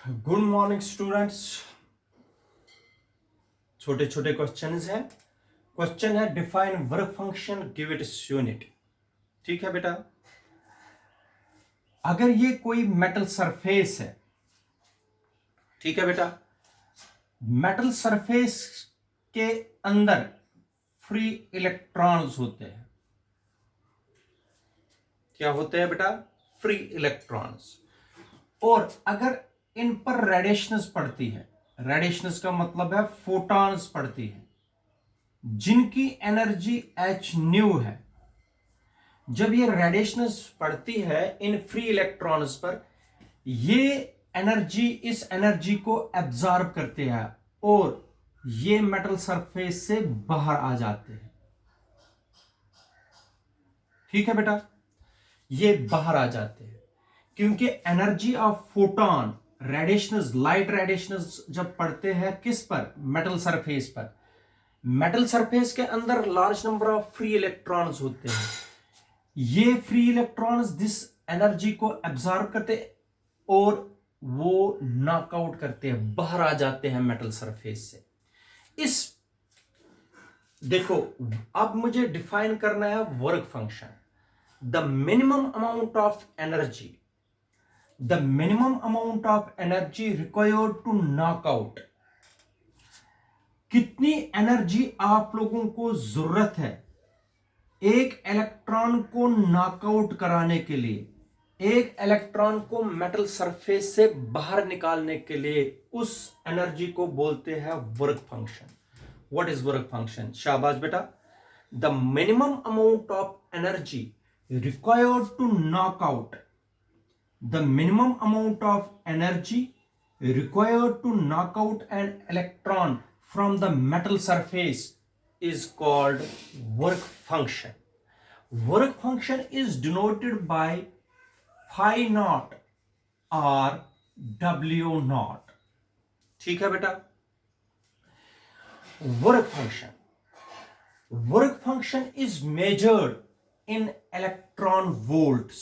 Good morning students. छोटे छोटे questions हैं। क्वेश्चन है define work function, give it its unit. ठीक है बेटा, अगर ये कोई मेटल सरफेस है, ठीक है बेटा, मेटल सरफेस के अंदर फ्री इलेक्ट्रॉन्स होते हैं। क्या होते हैं बेटा? Free electrons. और अगर इन पर रेडिएशंस पड़ती है, रेडिएशंस का मतलब है फोटॉन्स पड़ती है, जिनकी एनर्जी एच न्यू है। जब ये रेडिएशंस पड़ती है इन फ्री इलेक्ट्रॉन्स पर, ये एनर्जी इस एनर्जी को एब्जॉर्ब करते हैं और ये मेटल सरफेस से बाहर आ जाते हैं। ठीक है बेटा, ये बाहर आ जाते हैं क्योंकि energy of photon, radiations, light radiations जब पड़ते हैं किस पर? मेटल सरफेस पर। मेटल सरफेस के अंदर large number of free electrons होते हैं। ये फ्री इलेक्ट्रॉन्स दिस एनर्जी को एब्जॉर्ब करते और वो नॉकआउट करते हैं, बाहर आ जाते हैं मेटल सरफेस से। इस देखो, अब मुझे डिफाइन करना है work function. The minimum amount of energy, the minimum amount of energy required to knock out। कितनी एनर्जी आप लोगों को जरूरत है एक इलेक्ट्रॉन को नॉकआउट कराने के लिए, एक इलेक्ट्रॉन को मेटल सरफेस से बाहर निकालने के लिए? उस एनर्जी को बोलते हैं work function. What is work function? शाबाश बेटा। The minimum amount of energy required to knock out, the minimum amount of energy required to knock out an electron from the metal surface is called work function. Work function is denoted by phi naught or W naught. ठीक है बेटा। Work function is measured in electron volts।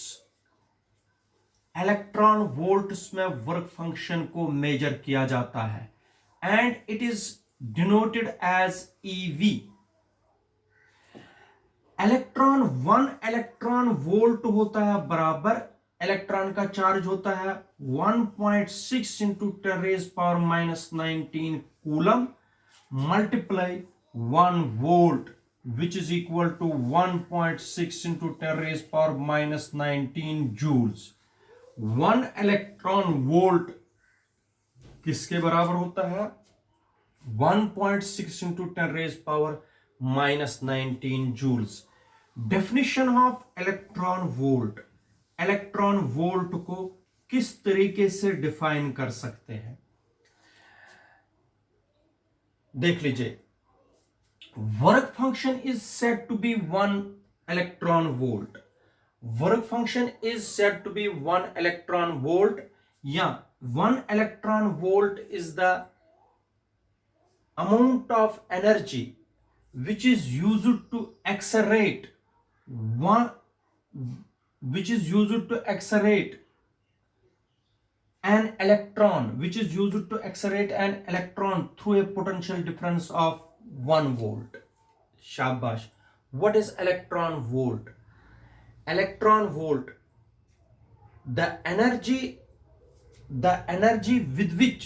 Electron volts में work function को measure किया जाता है and it is denoted as eV. One electron volt होता है बराबर, इलेक्ट्रॉन का चार्ज होता है 1.6 into 10⁻⁻19 coulomb multiply 1 volt which is equal to 1.6 into 10⁻⁻19 joules. 1 electron volt किसके बराबर होता है? 1.6 into 10⁻⁻19 joules. Definition of electron volt, electron volt को किस तरीके से डिफाइन कर सकते हैं? देख लीजिए, work function is said to be 1 electron volt. Work function is said to be 1 electron volt, या 1 electron volt is the amount of energy which is used to accelerate an electron through a potential difference of 1 volt. शाबाश। What is electron volt? Electron volt, the energy with which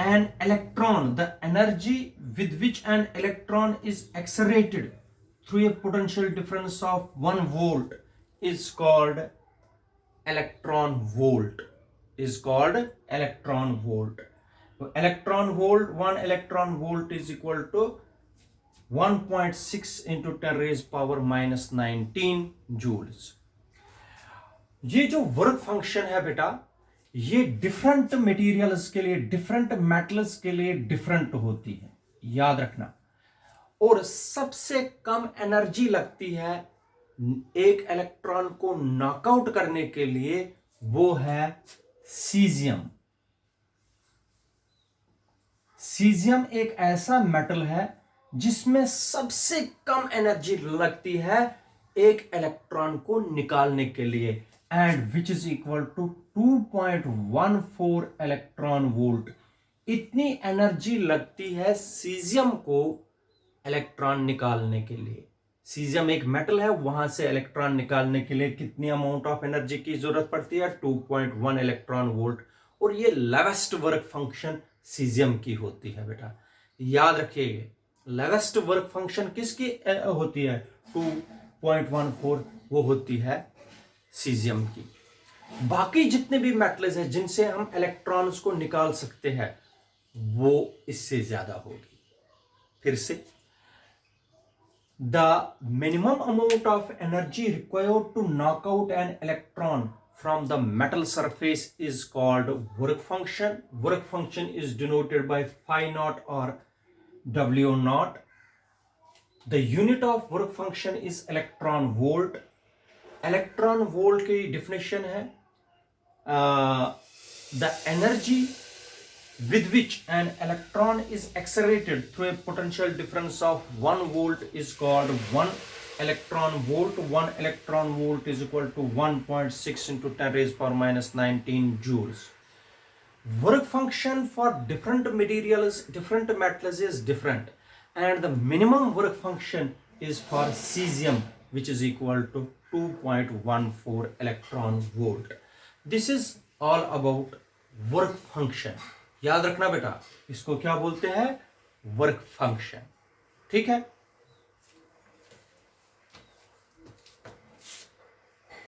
an electron is accelerated through a potential difference of 1 volt is called electron volt. Electron volt, 1 electron volt is equal to 1.6 into 10⁻⁻19 joules. ये जो work function है बेटा, ये different materials के लिए, different metals के लिए different होती है, याद रखना। और सबसे कम एनर्जी लगती है एक इलेक्ट्रॉन को नॉकआउट करने के लिए, वो है सीजियम। सीजियम एक ऐसा मेटल है जिसमें सबसे कम एनर्जी लगती है एक इलेक्ट्रॉन को निकालने के लिए। and which is equal to 2.14 electron volt. इतनी एनर्जी लगती है सीजियम को इलेक्ट्रॉन निकालने के लिए। सीजियम एक मेटल है, वहां से इलेक्ट्रॉन निकालने के लिए कितनी अमाउंट ऑफ एनर्जी की जरूरत पड़ती है? 2.1 इलेक्ट्रॉन वोल्ट। और ये लेवेस्ट वर्क फंक्शन सीजियम की होती है बेटा, याद रखिएगा। लेवेस्ट वर्क फंक्शन किसकी होती है? 2.14, वो होती है सीजियम की। बाकी जितने भी मेटल्स हैं जिनसे हम इलेक्ट्रॉन्स को निकाल सकते हैं वो इससे ज्यादा होगी। फिर से, the minimum amount of energy required to knock out an electron from the metal surface is called work function. Work function is denoted by phi naught or W naught. The unit of work function is electron volt. Electron volt की definition है the energy with which an electron is accelerated through a potential difference of 1 volt is called 1 electron volt. 1 electron volt is equal to 1.6 into 10 raised power minus 19 joules. Work function for different materials, different metals is different, and the minimum work function is for cesium, which is equal to 2.14 electron volt. This is all about work function. याद रखना बेटा, इसको क्या बोलते हैं? Work function. ठीक है।